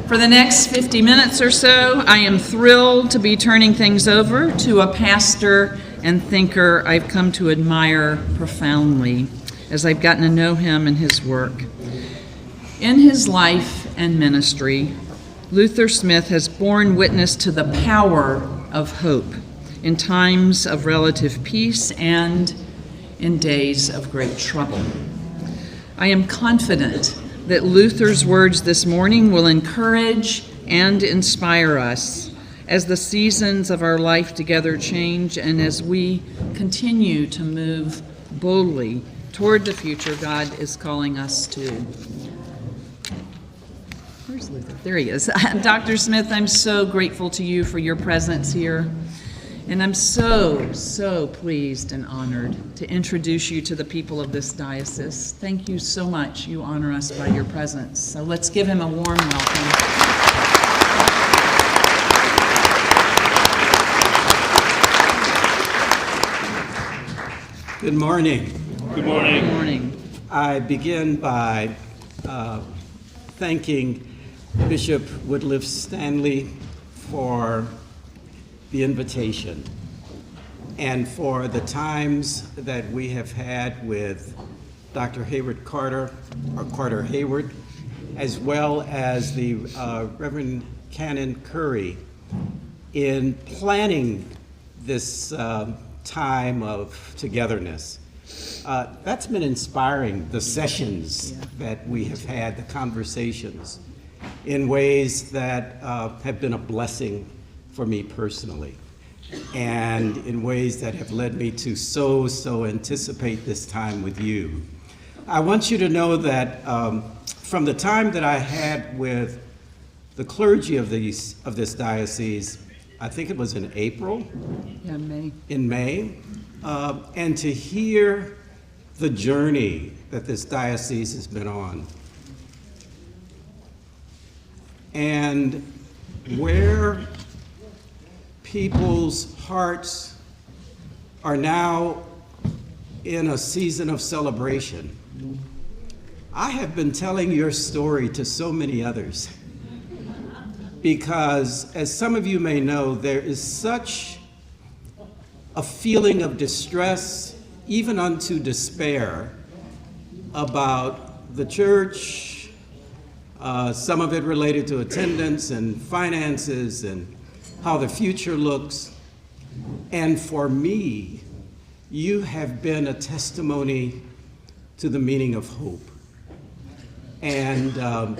For the next 50 minutes or so, I am thrilled to be turning things over to a pastor and thinker I've come to admire profoundly as I've gotten to know him and his work. In his life and ministry, Luther Smith has borne witness to the power of hope in times of relative peace and in days of great trouble. I am confident that Luther's words this morning will encourage and inspire us as the seasons of our life together change and as we continue to move boldly toward the future God is calling us to. Where's Luther? There he is. Dr. Smith, I'm so grateful to you for your presence here. And I'm so pleased and honored to introduce you to the people of this diocese. Thank you so much. You honor us by your presence. So let's give him a warm welcome. Good morning. Good morning. Good morning. I begin by thanking Bishop Woodliff Stanley for the invitation and for the times that we have had with Dr. Carter Hayward, as well as the Reverend Canon Curry in planning this time of togetherness. That's been inspiring, the sessions that we have had, the conversations, in ways that have been a blessing for me personally, and in ways that have led me to so anticipate this time with you. I want you to know that from the time that I had with the clergy of this diocese, I think it was in April, in May, and to hear the journey that this diocese has been on, and where people's hearts are now in a season of celebration. I have been telling your story to so many others because, as some of you may know, there is such a feeling of distress, even unto despair, about the church, some of it related to attendance and finances and how the future looks. And for me, you have been a testimony to the meaning of hope and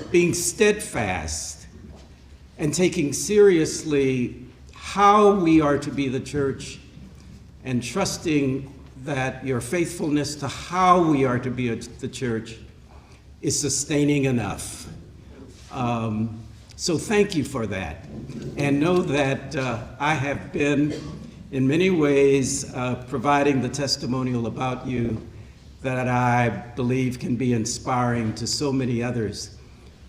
being steadfast and taking seriously how we are to be the church and trusting that your faithfulness to how we are to be the church is sustaining enough. So thank you for that. And know that I have been, in many ways, providing the testimonial about you that I believe can be inspiring to so many others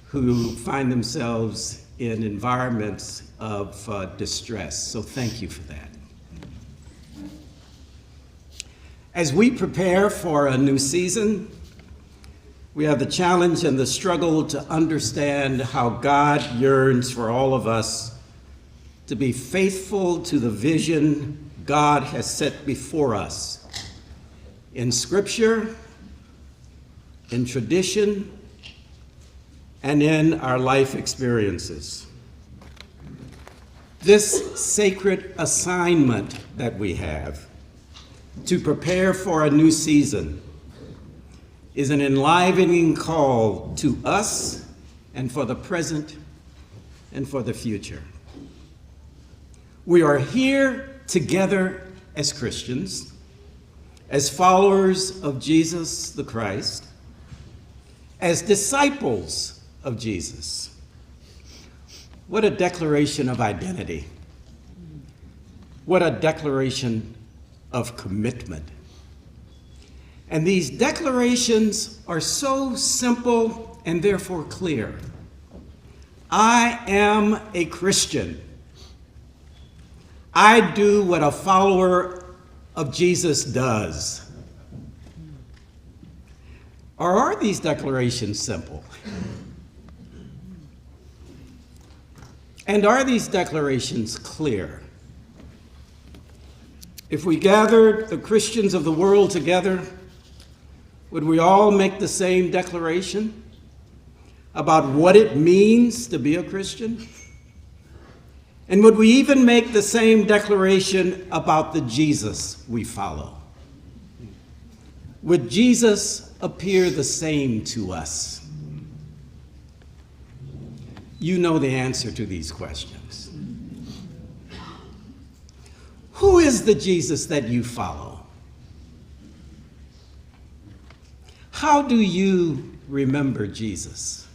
who find themselves in environments of distress. So thank you for that. As we prepare for a new season, we have the challenge and the struggle to understand how God yearns for all of us to be faithful to the vision God has set before us in Scripture, in tradition, and in our life experiences. This sacred assignment that we have to prepare for a new season is an enlivening call to us and for the present and for the future. We are here together as Christians, as followers of Jesus the Christ, as disciples of Jesus. What a declaration of identity. What a declaration of commitment. And these declarations are so simple and therefore clear. I am a Christian. I do what a follower of Jesus does. Or are these declarations simple? And are these declarations clear? If we gathered the Christians of the world together, would we all make the same declaration about what it means to be a Christian? And would we even make the same declaration about the Jesus we follow? Would Jesus appear the same to us? You know the answer to these questions. Who is the Jesus that you follow? How do you remember Jesus?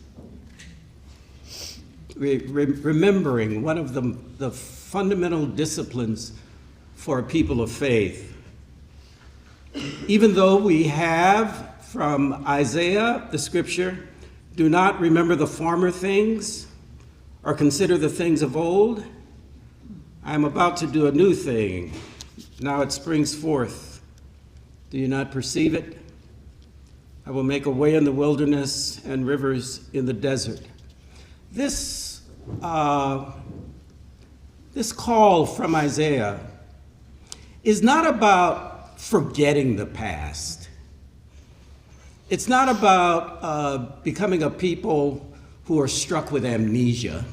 Remembering, one of the fundamental disciplines for a people of faith. Even though we have from Isaiah, the scripture, do not remember the former things or consider the things of old, I am about to do a new thing. Now it springs forth. Do you not perceive it? I will make a way in the wilderness and rivers in the desert. This call from Isaiah is not about forgetting the past. It's not about becoming a people who are struck with amnesia.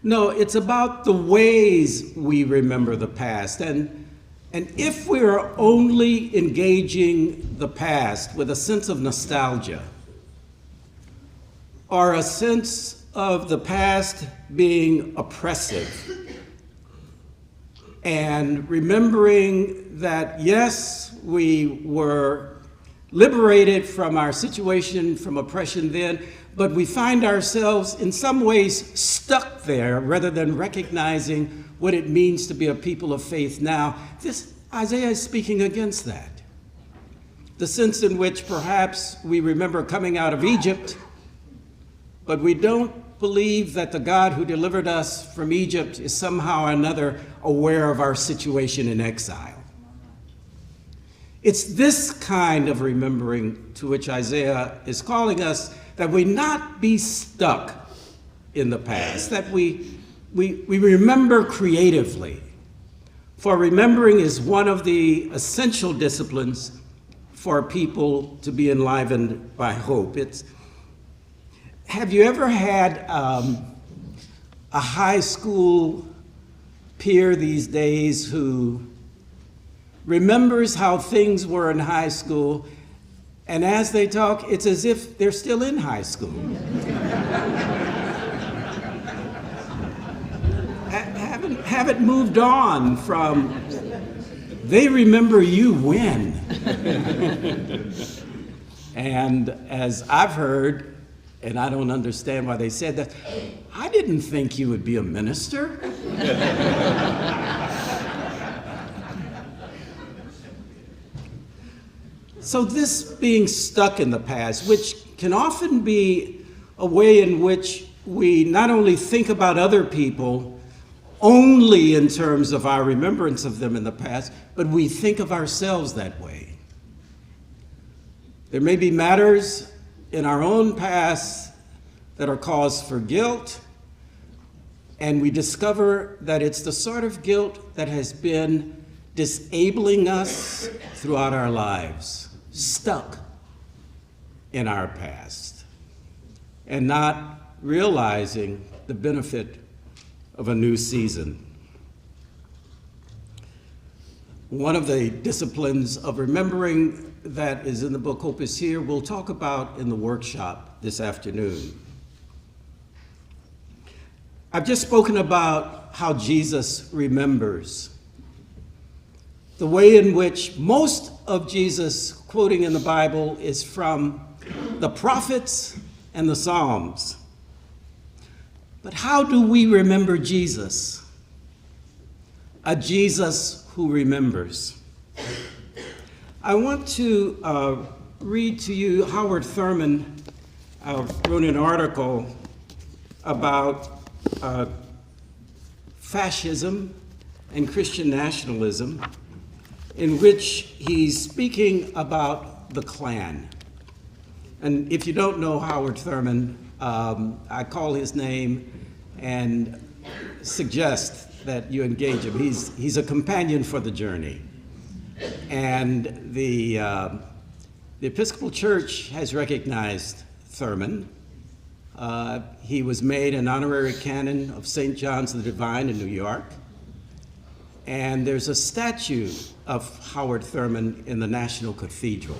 No, it's about the ways we remember the past. And if we are only engaging the past with a sense of nostalgia, or a sense of the past being oppressive, and remembering that, yes, we were liberated from our situation, from oppression then, but we find ourselves in some ways stuck there rather than recognizing what it means to be a people of faith now. Isaiah is speaking against that. The sense in which perhaps we remember coming out of Egypt, but we don't believe that the God who delivered us from Egypt is somehow or another aware of our situation in exile. It's this kind of remembering to which Isaiah is calling us, that we not be stuck in the past, that we remember creatively. For remembering is one of the essential disciplines for people to be enlivened by hope. Have you ever had a high school peer these days who remembers how things were in high school, and as they talk, it's as if they're still in high school? Haven't moved on from, they remember you when. And as I've heard, and I don't understand why they said that, I didn't think you would be a minister. So this being stuck in the past, which can often be a way in which we not only think about other people only in terms of our remembrance of them in the past, but we think of ourselves that way. There may be matters in our own past that are cause for guilt, and we discover that it's the sort of guilt that has been disabling us throughout our lives, stuck in our past, and not realizing the benefit of a new season. One of the disciplines of remembering that is in the book Hope is Here, we'll talk about in the workshop this afternoon. I've just spoken about how Jesus remembers. The way in which most of Jesus' quoting in the Bible is from the prophets and the Psalms. But how do we remember Jesus? A Jesus who remembers. I want to read to you Howard Thurman wrote an article about fascism and Christian nationalism, in which he's speaking about the Klan. And if you don't know Howard Thurman, I call his name and suggest that you engage him. He's a companion for the journey. And the Episcopal Church has recognized Thurman. He was made an honorary canon of St. John's the Divine in New York. And there's a statue of Howard Thurman in the National Cathedral.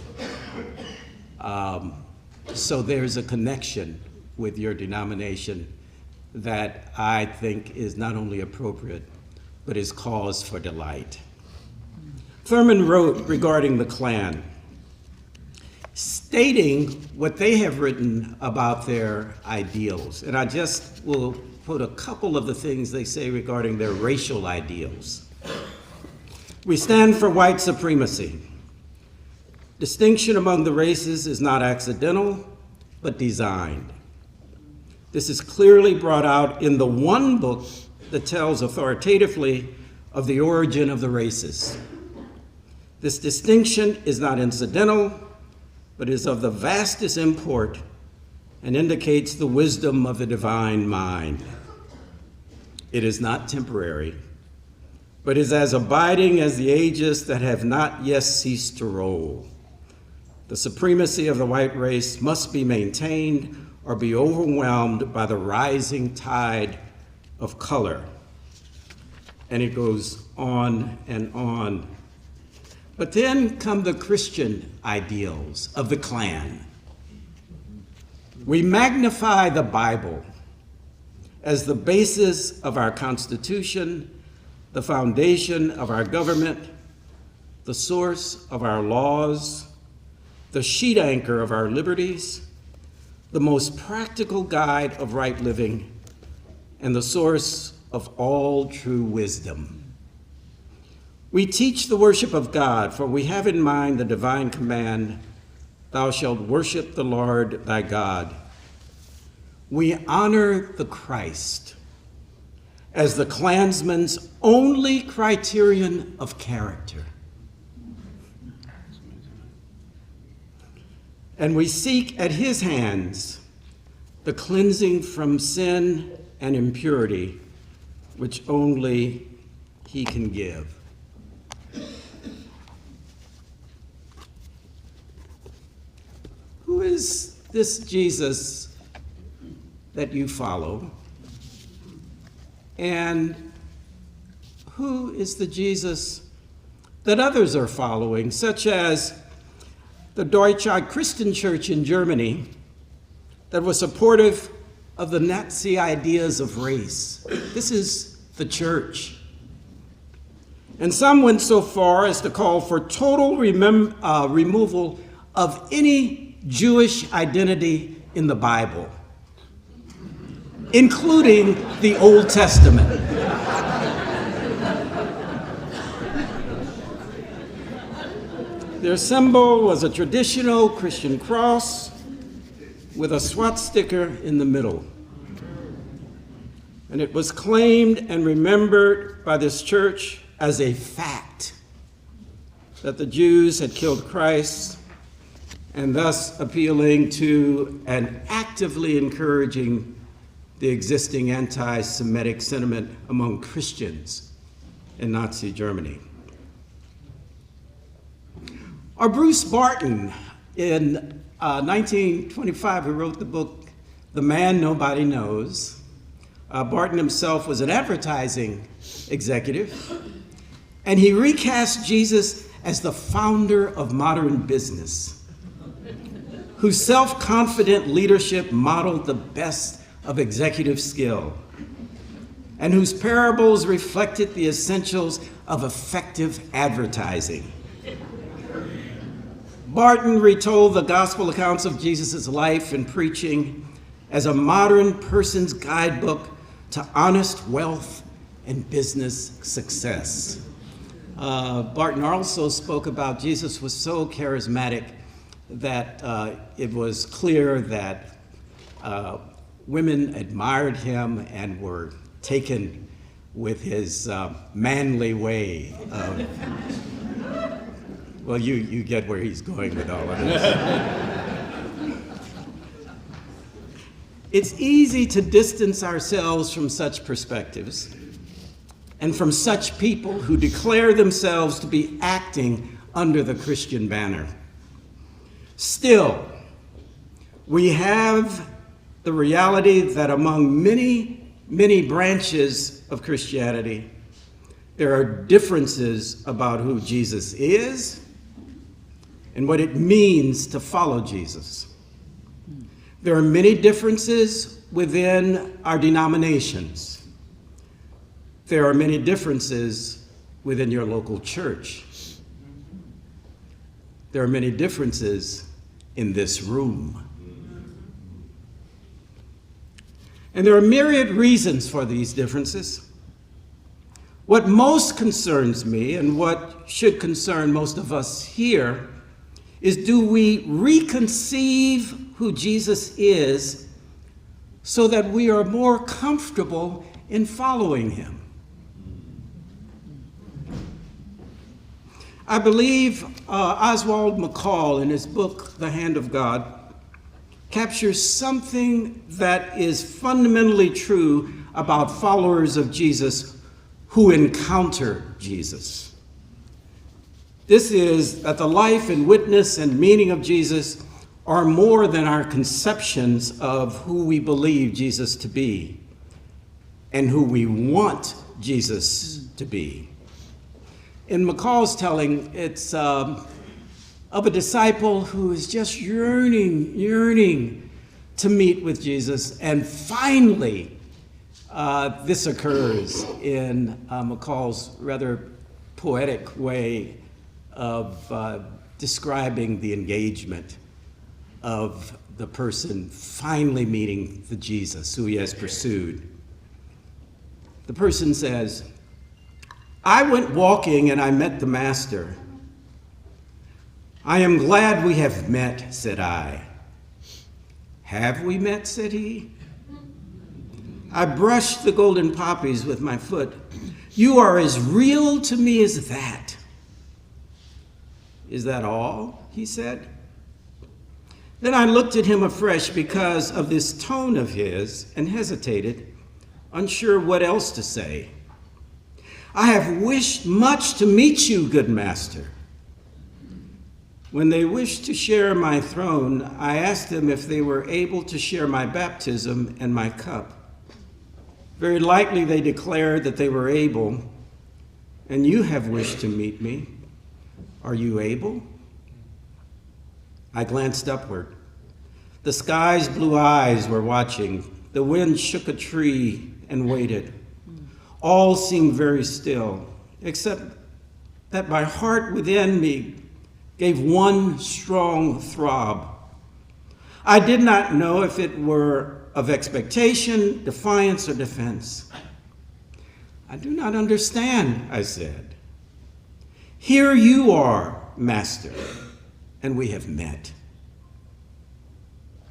So there's a connection with your denomination that I think is not only appropriate, but is cause for delight. Thurman wrote regarding the Klan, stating what they have written about their ideals. And I just will put a couple of the things they say regarding their racial ideals. We stand for white supremacy. Distinction among the races is not accidental, but designed. This is clearly brought out in the one book that tells authoritatively of the origin of the races. This distinction is not incidental, but is of the vastest import and indicates the wisdom of the divine mind. It is not temporary, but is as abiding as the ages that have not yet ceased to roll. The supremacy of the white race must be maintained or be overwhelmed by the rising tide of color. And it goes on and on. But then come the Christian ideals of the Klan. We magnify the Bible as the basis of our Constitution, the foundation of our government, the source of our laws, the sheet anchor of our liberties, the most practical guide of right living, and the source of all true wisdom. We teach the worship of God, for we have in mind the divine command, "Thou shalt worship the Lord thy God." We honor the Christ as the Klansman's only criterion of character. And we seek at his hands the cleansing from sin and impurity, which only he can give. Who is this Jesus that you follow? And who is the Jesus that others are following, such as the Deutsche Christian Church in Germany that was supportive of the Nazi ideas of race? This is the church. And some went so far as to call for total removal of any Jewish identity in the Bible, including the Old Testament. Their symbol was a traditional Christian cross with a swastika in the middle. And it was claimed and remembered by this church as a fact that the Jews had killed Christ, and thus appealing to and actively encouraging the existing anti-Semitic sentiment among Christians in Nazi Germany. Or Bruce Barton, in 1925, who wrote the book, The Man Nobody Knows. Barton himself was an advertising executive, and he recast Jesus as the founder of modern business, whose self-confident leadership modeled the best of executive skill, and whose parables reflected the essentials of effective advertising. Barton retold the gospel accounts of Jesus' life and preaching as a modern person's guidebook to honest wealth and business success. Barton also spoke about Jesus was so charismatic that it was clear that women admired him and were taken with his manly way of, well, you get where he's going with all of this. It's easy to distance ourselves from such perspectives and from such people who declare themselves to be acting under the Christian banner. Still, we have the reality that among many, many branches of Christianity, there are differences about who Jesus is and what it means to follow Jesus. There are many differences within our denominations. There are many differences within your local church. There are many differences in this room. And there are myriad reasons for these differences. What most concerns me, and what should concern most of us here, is do we reconceive who Jesus is so that we are more comfortable in following him? I believe Oswald McCall, in his book, The Hand of God, captures something that is fundamentally true about followers of Jesus who encounter Jesus. This is that the life and witness and meaning of Jesus are more than our conceptions of who we believe Jesus to be and who we want Jesus to be. In McCall's telling, it's of a disciple who is just yearning to meet with Jesus, and finally this occurs in McCall's rather poetic way of describing the engagement of the person finally meeting the Jesus who he has pursued. The person says, "I went walking and I met the Master. I am glad we have met," said I. "Have we met?" said he. I brushed the golden poppies with my foot. "You are as real to me as that." "Is that all?" he said. Then I looked at him afresh because of this tone of his and hesitated, unsure what else to say. "I have wished much to meet you, good Master." When they wished to share my throne, I asked them if they were able to share my baptism and my cup. Very likely they declared that they were able, and you have wished to meet me. Are you able? I glanced upward. The sky's blue eyes were watching. The wind shook a tree and waited. All seemed very still, except that my heart within me gave one strong throb. I did not know if it were of expectation, defiance, or defense. "I do not understand," I said. "Here you are, Master, and we have met."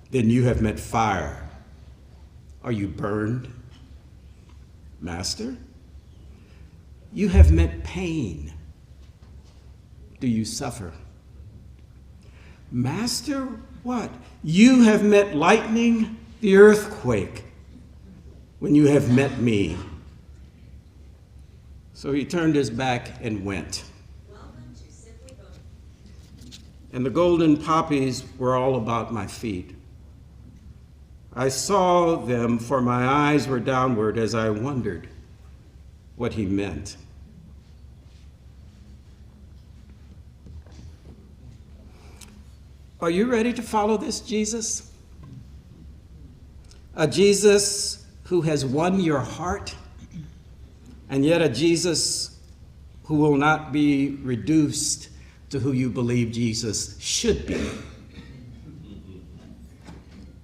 "Then you have met fire. Are you burned?" "Master, you have met pain. Do you suffer?" "Master, what?" "You have met lightning, the earthquake, when you have met me." So he turned his back and went. And the golden poppies were all about my feet. I saw them, for my eyes were downward as I wondered what he meant. Are you ready to follow this Jesus? A Jesus who has won your heart, and yet a Jesus who will not be reduced to who you believe Jesus should be.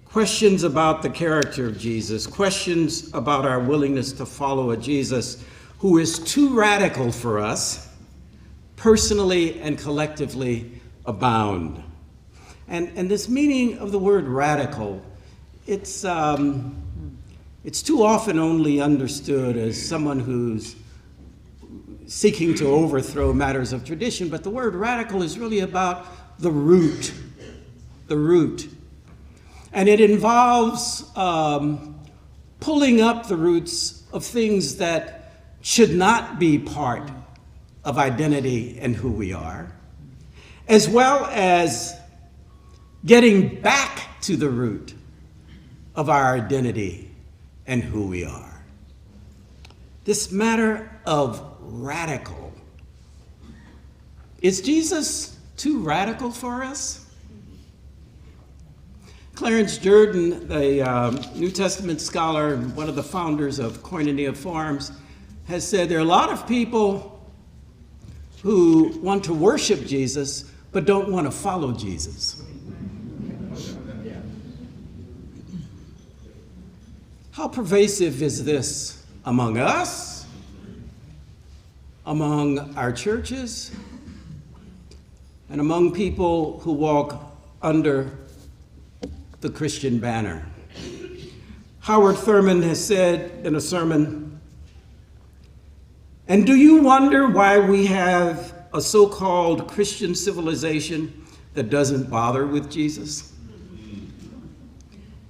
Questions about the character of Jesus, questions about our willingness to follow a Jesus who is too radical for us, personally and collectively, abound. And this meaning of the word radical, it's too often only understood as someone who's seeking to overthrow matters of tradition, but the word radical is really about the root. And it involves pulling up the roots of things that should not be part of identity and who we are, as well as getting back to the root of our identity and who we are. This matter of radical. Is Jesus too radical for us? Clarence Jordan, the New Testament scholar, one of the founders of Koinonia Farms, has said there are a lot of people who want to worship Jesus but don't want to follow Jesus. How pervasive is this among us, among our churches, and among people who walk under the Christian banner? Howard Thurman has said in a sermon, "And do you wonder why we have a so-called Christian civilization that doesn't bother with Jesus?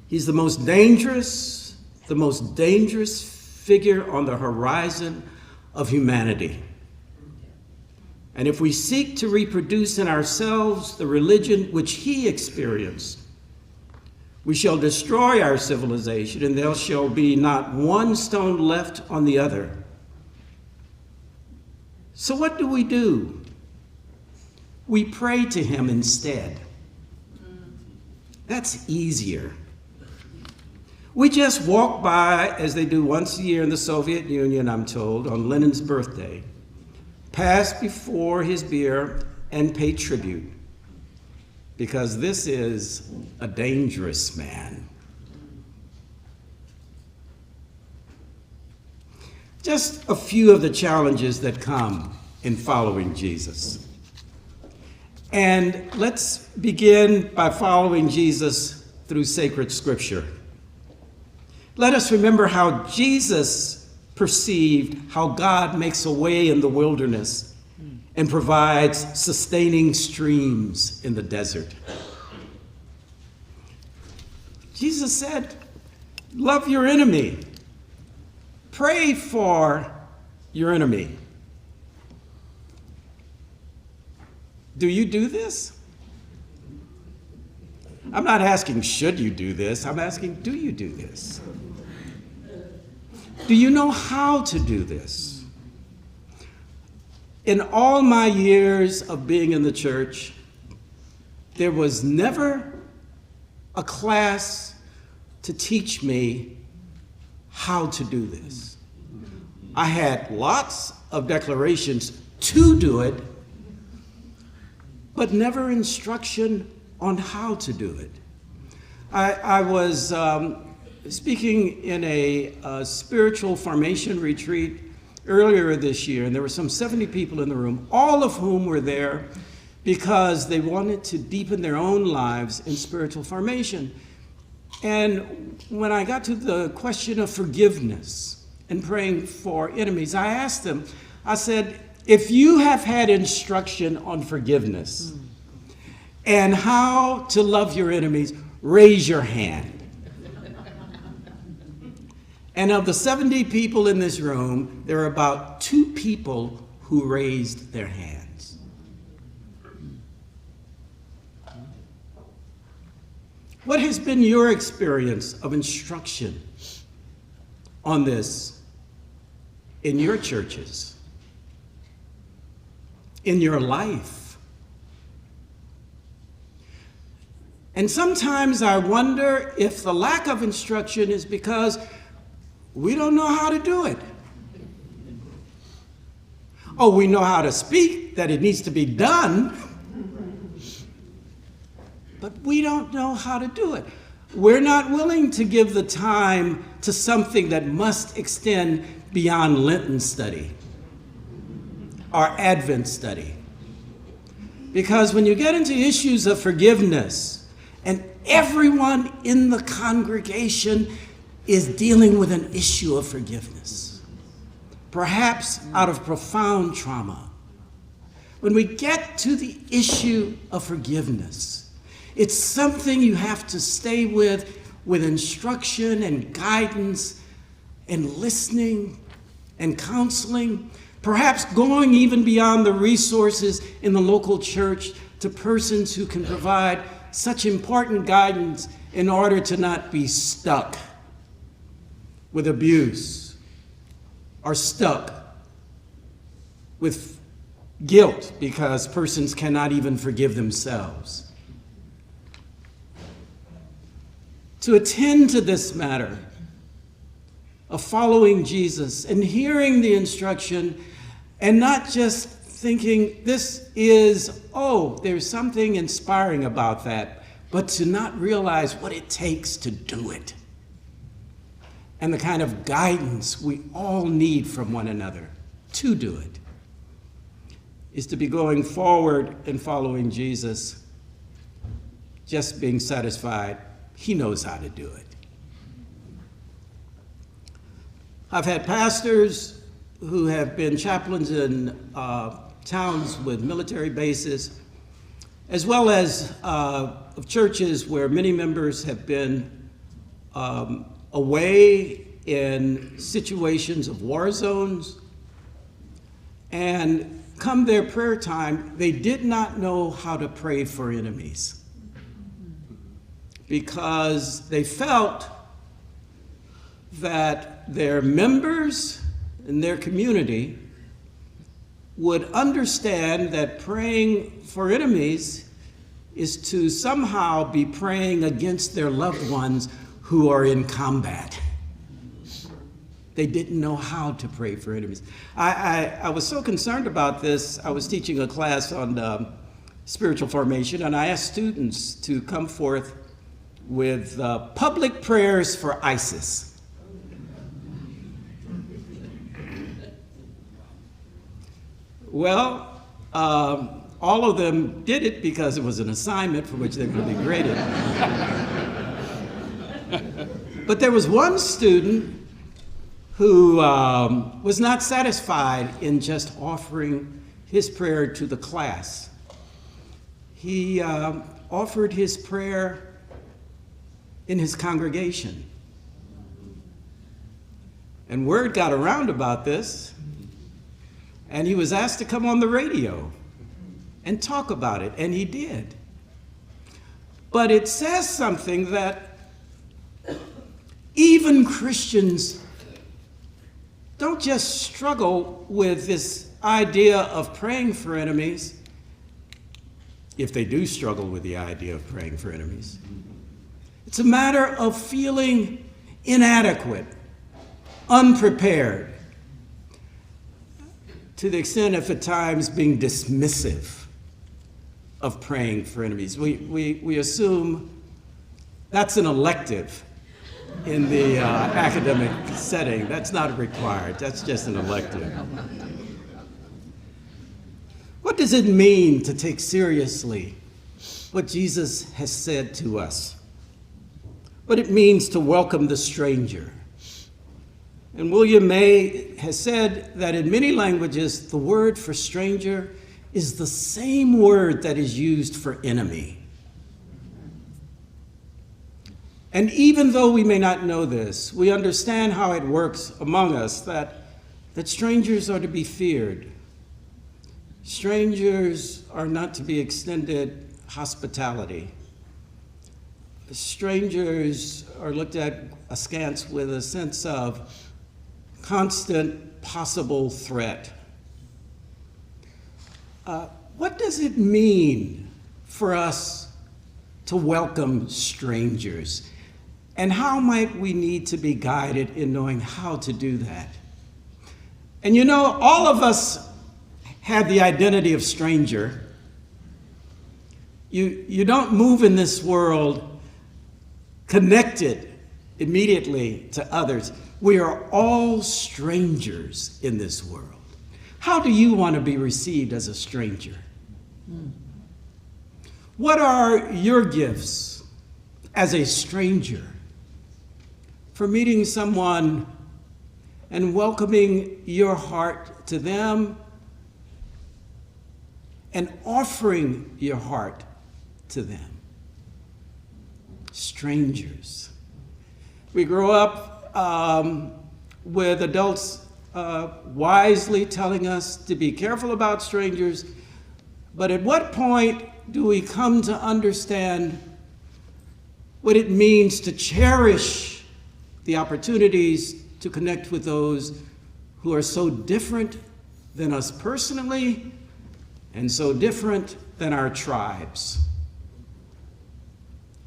He's the most dangerous figure on the horizon of humanity. And if we seek to reproduce in ourselves the religion which he experienced, we shall destroy our civilization, and there shall be not one stone left on the other." So what do? We pray to him instead. That's easier. We just walk by, as they do once a year in the Soviet Union, I'm told, on Lenin's birthday, pass before his bier and pay tribute, because this is a dangerous man. Just a few of the challenges that come in following Jesus. And let's begin by following Jesus through sacred scripture. Let us remember how Jesus perceived how God makes a way in the wilderness and provides sustaining streams in the desert. Jesus said, "Love your enemy. Pray for your enemy." Do you do this? I'm not asking, should you do this? I'm asking, do you do this? Do you know how to do this? In all my years of being in the church, there was never a class to teach me how to do this. I had lots of declarations to do it, but never instruction on how to do it. I was speaking in a spiritual formation retreat earlier this year, and there were some 70 people in the room, all of whom were there because they wanted to deepen their own lives in spiritual formation. And when I got to the question of forgiveness and praying for enemies, I asked them, I said, if you have had instruction on forgiveness and how to love your enemies, raise your hand. And of the 70 people in this room, there are about 2 people who raised their hands. What has been your experience of instruction on this in your churches, in your life? And sometimes I wonder if the lack of instruction is because we don't know how to do it. Oh, we know how to speak, that it needs to be done, but we don't know how to do it. We're not willing to give the time to something that must extend beyond Lenten study or Advent study. Because when you get into issues of forgiveness, and everyone in the congregation is dealing with an issue of forgiveness, perhaps out of profound trauma. When we get to the issue of forgiveness, It's something you have to stay with instruction and guidance and listening and counseling, perhaps going even beyond the resources in the local church to persons who can provide such important guidance in order to not be stuck with abuse or stuck with guilt because persons cannot even forgive themselves. To attend to this matter of following Jesus and hearing the instruction and not just thinking this is, oh, there's something inspiring about that, but to not realize what it takes to do it and the kind of guidance we all need from one another to do it is to be going forward and following Jesus, just being satisfied he knows how to do it. I've had pastors who have been chaplains in towns with military bases, as well as of churches where many members have been away in situations of war zones, and come their prayer time, they did not know how to pray for enemies because they felt that their members in their community would understand that praying for enemies is to somehow be praying against their loved ones who are in combat. They didn't know how to pray for enemies. I was so concerned about this. I was teaching a class on spiritual formation, and I asked students to come forth with public prayers for ISIS. Well, all of them did it because it was an assignment for which they were going to be graded. But there was one student who was not satisfied in just offering his prayer to the class. He offered his prayer in his congregation. And word got around about this, and he was asked to come on the radio and talk about it, and he did. But it says something that even Christians don't just struggle with this idea of praying for enemies, if they do struggle with the idea of praying for enemies. It's a matter of feeling inadequate, unprepared, to the extent of at times being dismissive of praying for enemies. We assume that's an elective in the academic setting. That's not required. That's just an elective. What does it mean to take seriously what Jesus has said to us? What it means to welcome the stranger. And William May has said that in many languages, the word for stranger is the same word that is used for enemy. And even though we may not know this, we understand how it works among us, that strangers are to be feared. Strangers are not to be extended hospitality. Strangers are looked at askance with a sense of constant possible threat. What does it mean for us to welcome strangers? And how might we need to be guided in knowing how to do that? And you know, all of us have the identity of stranger. You don't move in this world connected immediately to others. We are all strangers in this world. How do you want to be received as a stranger? What are your gifts as a stranger for meeting someone and welcoming your heart to them and offering your heart to them? strangers. We grow up with adults wisely telling us to be careful about strangers, but at what point do we come to understand what it means to cherish the opportunities to connect with those who are so different than us personally and so different than our tribes?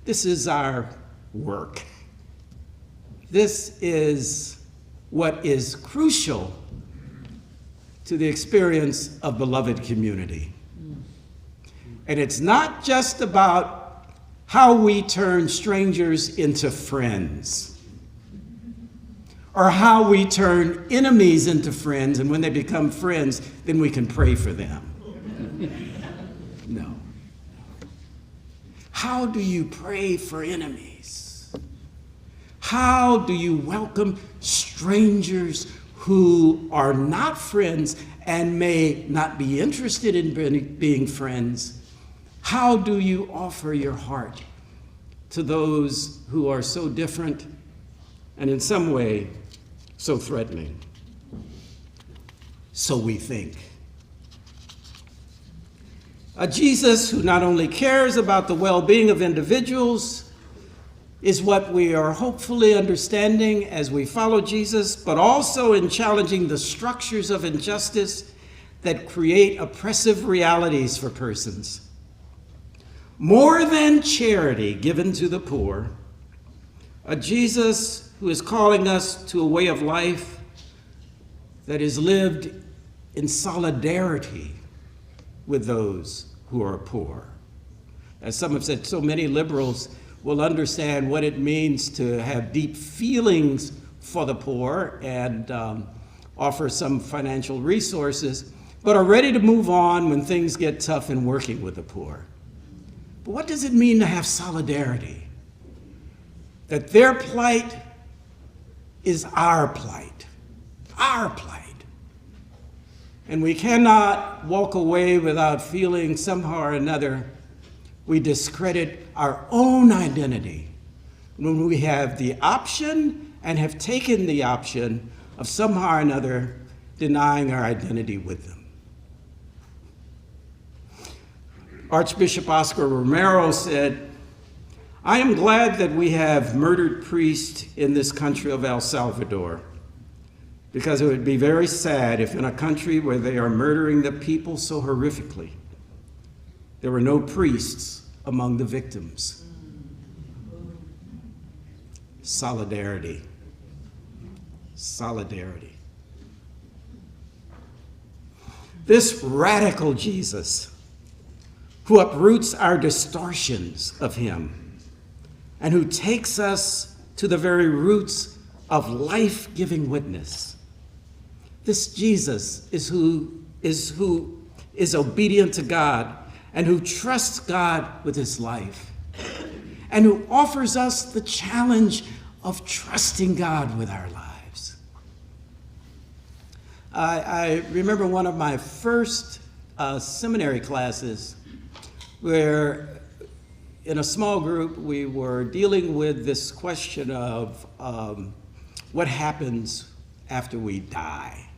This is our work. This is what is crucial to the experience of beloved community. And it's not just about how we turn strangers into friends, or how we turn enemies into friends, and when they become friends, then we can pray for them. No. How do you pray for enemies? How do you welcome strangers who are not friends and may not be interested in being friends? How do you offer your heart to those who are so different and in some way so threatening? So we think. A Jesus who not only cares about the well-being of individuals is what we are hopefully understanding as we follow Jesus, but also in challenging the structures of injustice that create oppressive realities for persons. More than charity given to the poor, a Jesus who is calling us to a way of life that is lived in solidarity with those who are poor. As some have said, so many liberals will understand what it means to have deep feelings for the poor and offer some financial resources, but are ready to move on when things get tough in working with the poor. But what does it mean to have solidarity? That their plight is our plight, our plight. And we cannot walk away without feeling somehow or another we discredit our own identity when we have the option and have taken the option of somehow or another denying our identity with them. Archbishop Oscar Romero said, "I am glad that we have murdered priests in this country of El Salvador, because it would be very sad if in a country where they are murdering the people so horrifically, there were no priests among the victims." Solidarity. Solidarity. This radical Jesus, who uproots our distortions of him and who takes us to the very roots of life-giving witness. This Jesus is who is obedient to God and who trusts God with his life and who offers us the challenge of trusting God with our lives. I remember one of my first seminary classes where in a small group we were dealing with this question of what happens after we die,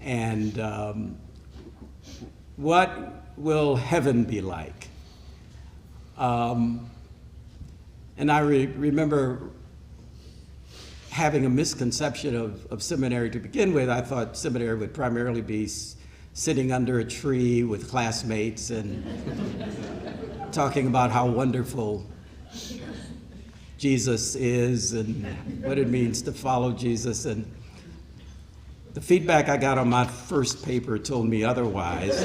and what will heaven be like? And I remember having a misconception of seminary to begin with. I thought seminary would primarily be sitting under a tree with classmates and talking about how wonderful Jesus is and what it means to follow Jesus. And the feedback I got on my first paper told me otherwise.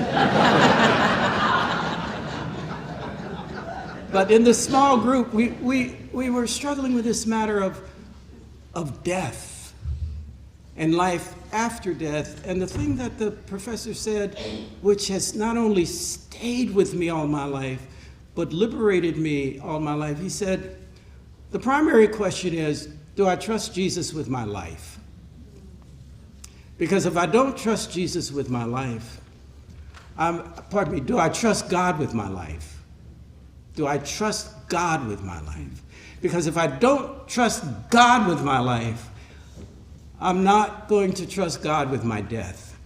But in this small group, we were struggling with this matter of death and life after death. And the thing that the professor said, which has not only stayed with me all my life, but liberated me all my life, he said, the primary question is, do I trust Jesus with my life? Because if I don't trust Jesus with my life, do I trust God with my life? Do I trust God with my life? Because if I don't trust God with my life, I'm not going to trust God with my death.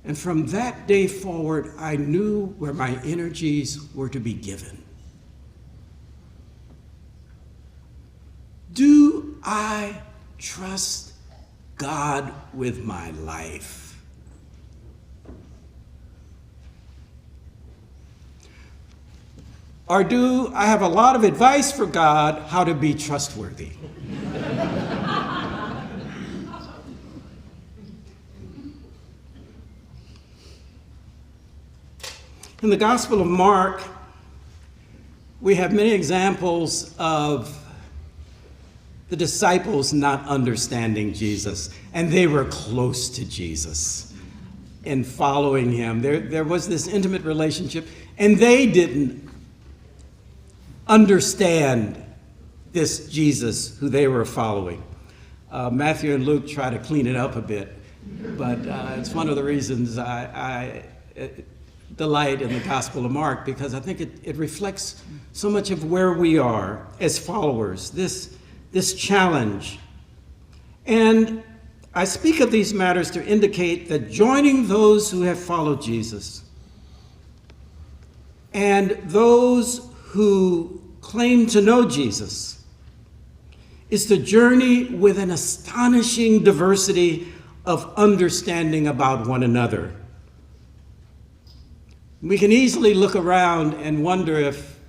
And from that day forward, I knew where my energies were to be given. Do I trust God with my life? Or do I have a lot of advice for God how to be trustworthy? In the Gospel of Mark, we have many examples of the disciples not understanding Jesus, and they were close to Jesus in following him. There was this intimate relationship, and they didn't understand this Jesus who they were following. Matthew and Luke try to clean it up a bit, but it's one of the reasons I delight in the Gospel of Mark, because I think it reflects so much of where we are as followers, this challenge. And I speak of these matters to indicate that joining those who have followed Jesus and those who claim to know Jesus is to journey with an astonishing diversity of understanding about one another. We can easily look around and wonder if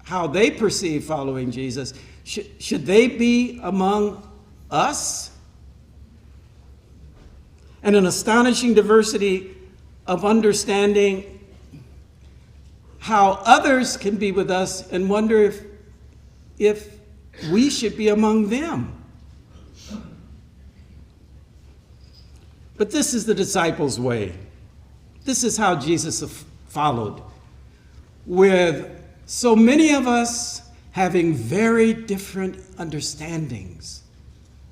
how they perceive following Jesus. Should they be among us? And an astonishing diversity of understanding how others can be with us, and wonder if we should be among them. But this is the disciples' way. This is how Jesus followed, with so many of us having very different understandings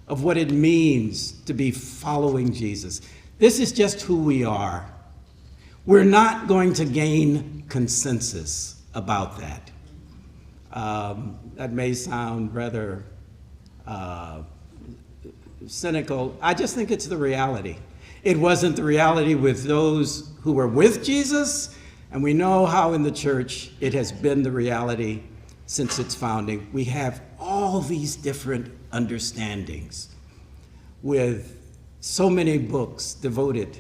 of what it means to be following Jesus. This is just who we are. We're not going to gain consensus about that. That may sound rather cynical. I just think it's the reality. It wasn't the reality with those who were with Jesus, and we know how in the church it has been the reality since its founding. We have all these different understandings, with so many books devoted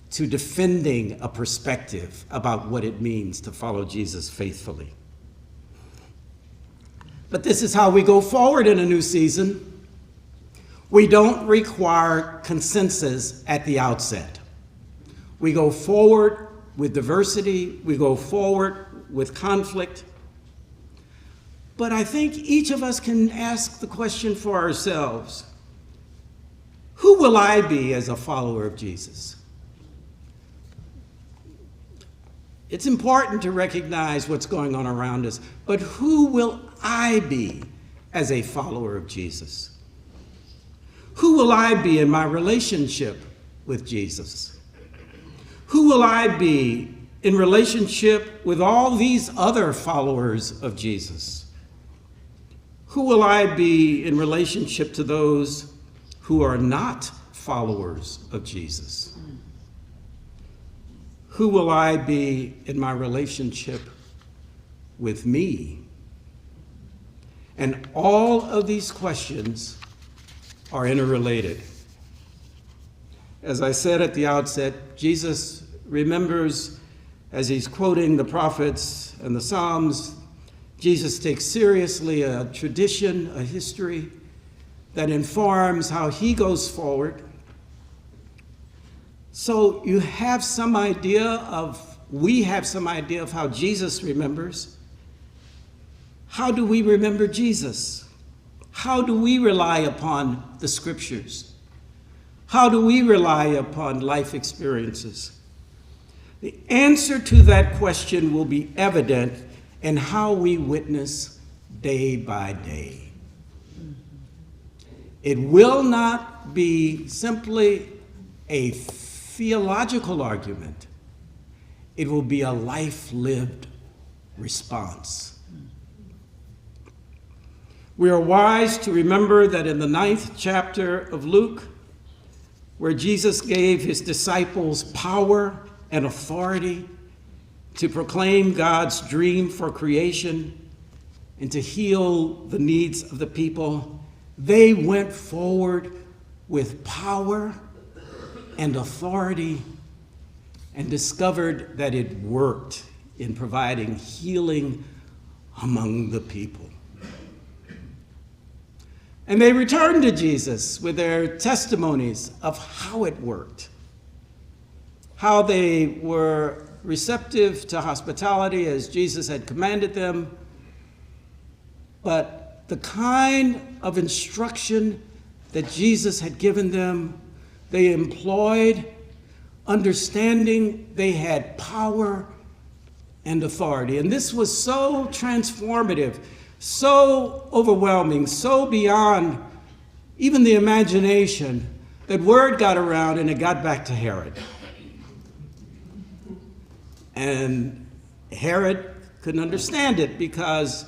to defending a perspective about what it means to follow Jesus faithfully. But this is how we go forward in a new season. We don't require consensus at the outset. We go forward with diversity. We go forward with conflict. But I think each of us can ask the question for ourselves: who will I be as a follower of Jesus? It's important to recognize what's going on around us, but who will I be as a follower of Jesus? Who will I be in my relationship with Jesus? Who will I be in relationship with all these other followers of Jesus? Who will I be in relationship to those who are not followers of Jesus? Who will I be in my relationship with me? And all of these questions are interrelated. As I said at the outset, Jesus remembers, as he's quoting the prophets and the Psalms, Jesus takes seriously a tradition, a history that informs how he goes forward. So we have some idea of how Jesus remembers. How do we remember Jesus? How do we rely upon the scriptures? How do we rely upon life experiences? The answer to that question will be evident in how we witness day by day. It will not be simply a theological argument. It will be a life-lived response. We are wise to remember that in the 9th chapter of Luke, where Jesus gave his disciples power and authority to proclaim God's dream for creation and to heal the needs of the people, they went forward with power and authority and discovered that it worked in providing healing among the people. And they returned to Jesus with their testimonies of how it worked, how they were receptive to hospitality as Jesus had commanded them, but the kind of instruction that Jesus had given them, they employed, understanding they had power and authority. And this was so transformative, so overwhelming, so beyond even the imagination, that word got around and it got back to Herod. And Herod couldn't understand it because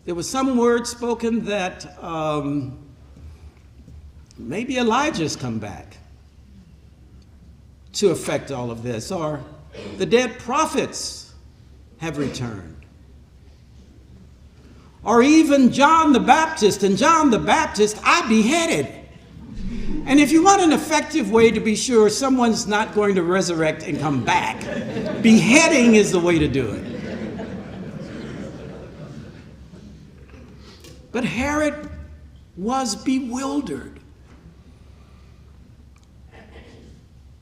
there was some word spoken that maybe Elijah's come back to affect all of this, or the dead prophets have returned. Or even John the Baptist, and John the Baptist I beheaded. And if you want an effective way to be sure someone's not going to resurrect and come back, beheading is the way to do it. But Herod was bewildered.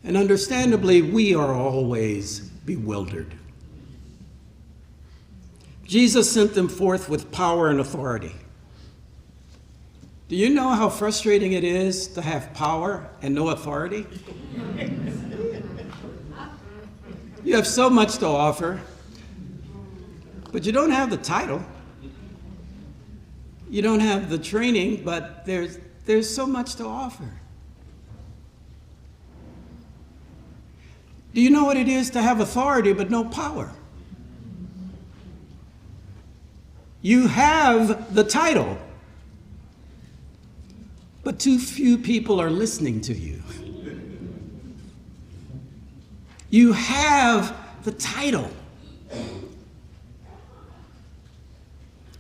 And understandably, we are always bewildered. Jesus sent them forth with power and authority. Do you know how frustrating it is to have power and no authority? You have so much to offer, but you don't have the title. You don't have the training, but there's so much to offer. Do you know what it is to have authority but no power? You have the title, but too few people are listening to you. You have the title,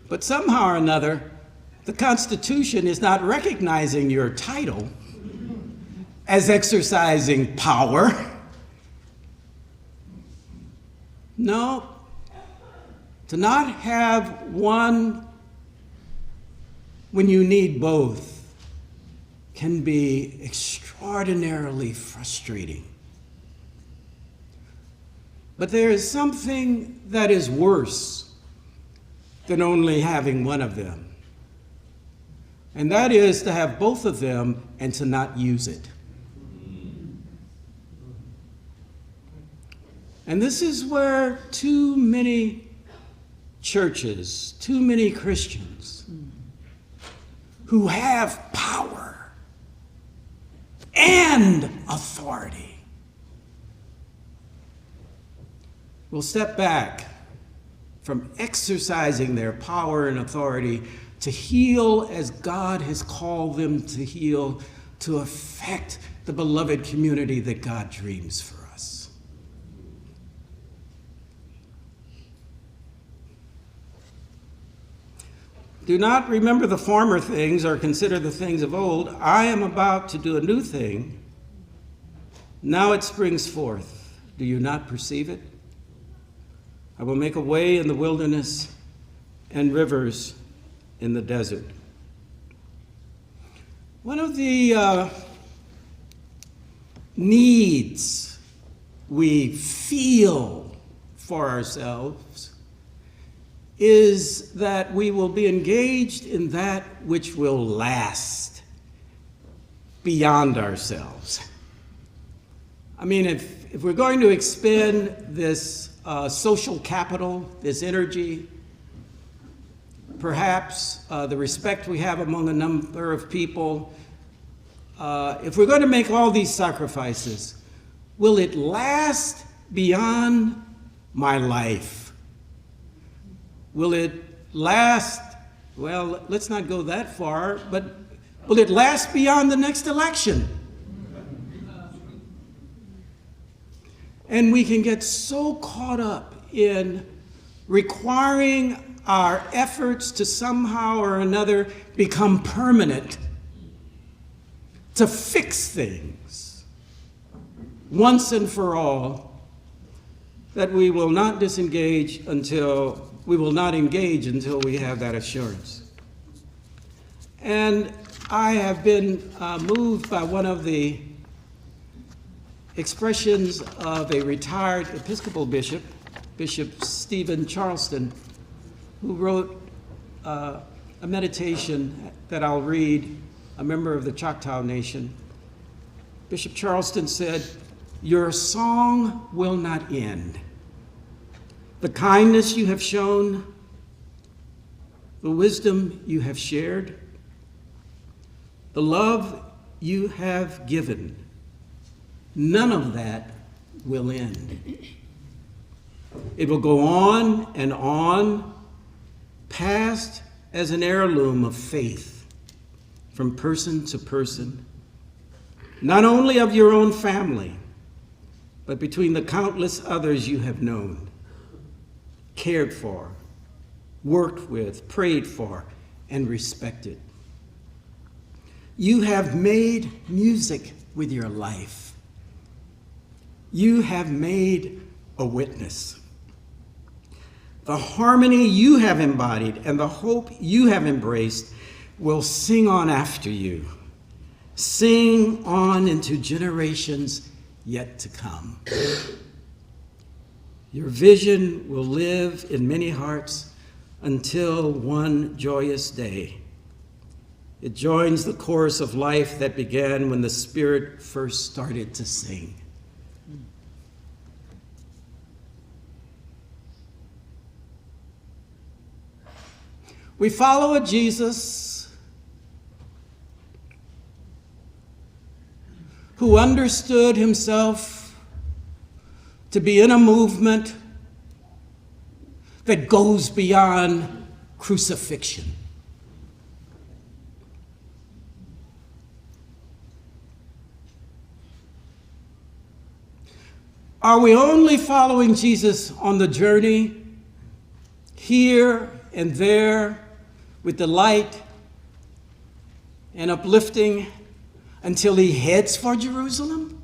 but somehow or another, the Constitution is not recognizing your title as exercising power. No, to not have one when you need both can be extraordinarily frustrating. But there is something that is worse than only having one of them. And that is to have both of them and to not use it. And this is where too many churches, too many Christians who have power and authority will step back from exercising their power and authority to heal as God has called them to heal, to affect the beloved community that God dreams for us. Do not remember the former things or consider the things of old. I am about to do a new thing. Now it springs forth. Do you not perceive it? I will make a way in the wilderness and rivers in the desert. One of the needs we feel for ourselves is that we will be engaged in that which will last beyond ourselves. I mean, if we're going to expend this social capital, this energy, perhaps the respect we have among a number of people, if we're going to make all these sacrifices, will it last beyond my life? Will it last, well, let's not go that far, but will it last beyond the next election? And we can get so caught up in requiring our efforts to somehow or another become permanent, to fix things once and for all, that we will not engage until we have that assurance. And I have been moved by one of the expressions of a retired Episcopal bishop, Bishop Stephen Charleston, who wrote a meditation that I'll read, a member of the Choctaw Nation. Bishop Charleston said, "Your song will not end. The kindness you have shown, the wisdom you have shared, the love you have given, none of that will end. It will go on, passed as an heirloom of faith from person to person, not only of your own family, but between the countless others you have known, cared for, worked with, prayed for, and respected. You have made music with your life. You have made a witness. The harmony you have embodied and the hope you have embraced will sing on after you, sing on into generations yet to come. Your vision will live in many hearts until one joyous day it joins the chorus of life that began when the Spirit first started to sing. We follow a Jesus who understood himself to be in a movement that goes beyond crucifixion. Are we only following Jesus on the journey, here and there, with delight and uplifting until he heads for Jerusalem?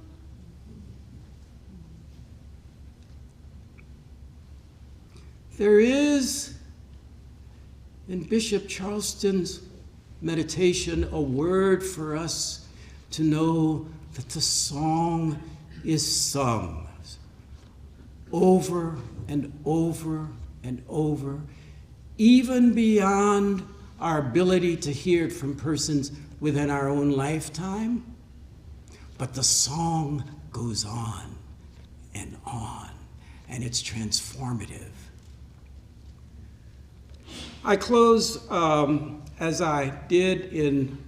There is, in Bishop Charleston's meditation, a word for us to know that the song is sung over and over and over, even beyond our ability to hear it from persons within our own lifetime. But the song goes on, and it's transformative. I close, as I did in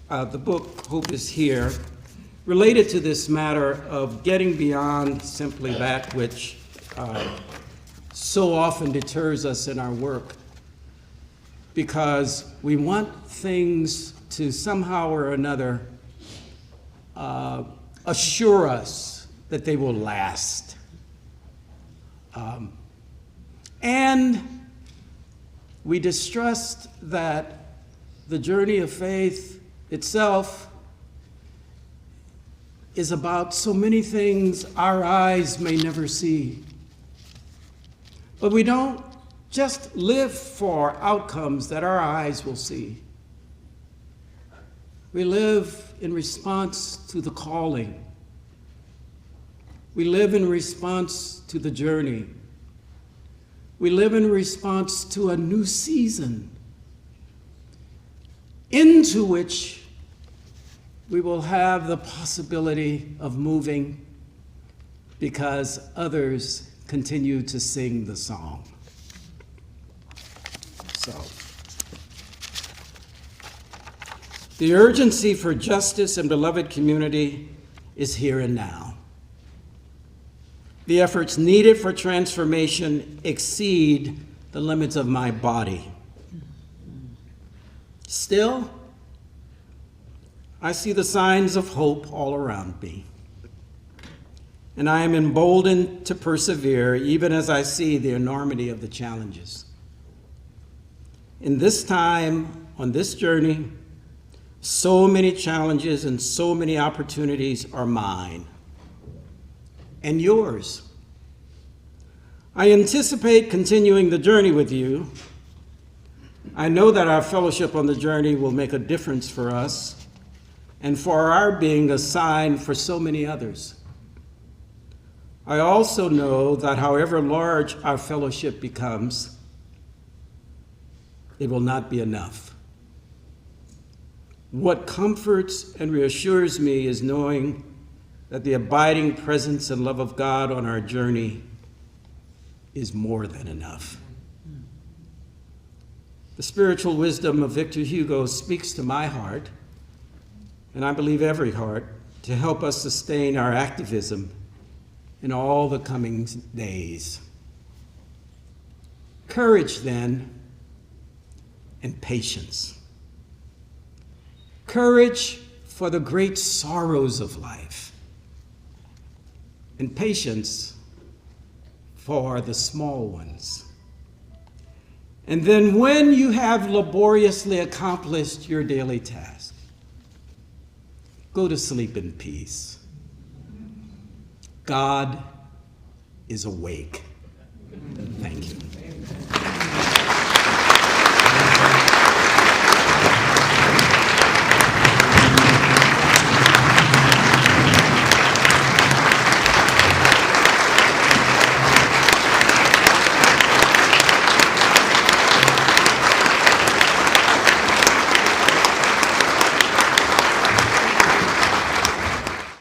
the book, Hope is Here, related to this matter of getting beyond simply that which so often deters us in our work, because we want things to somehow or another assure us that they will last. And we distrust that the journey of faith itself is about so many things our eyes may never see. But we don't just live for outcomes that our eyes will see. We live in response to the calling. We live in response to the journey. We live in response to a new season into which we will have the possibility of moving because others continue to sing the song. So, the urgency for justice and beloved community is here and now. The efforts needed for transformation exceed the limits of my body. Still, I see the signs of hope all around me, and I am emboldened to persevere even as I see the enormity of the challenges. In this time, on this journey, so many challenges and so many opportunities are mine and yours. I anticipate continuing the journey with you. I know that our fellowship on the journey will make a difference for us and for our being a sign for so many others. I also know that however large our fellowship becomes, it will not be enough. What comforts and reassures me is knowing that the abiding presence and love of God on our journey is more than enough. The spiritual wisdom of Victor Hugo speaks to my heart, and I believe every heart, to help us sustain our activism in all the coming days. Courage, then, and patience. Courage for the great sorrows of life, and patience for the small ones. And then when you have laboriously accomplished your daily task, go to sleep in peace. God is awake. Thank you.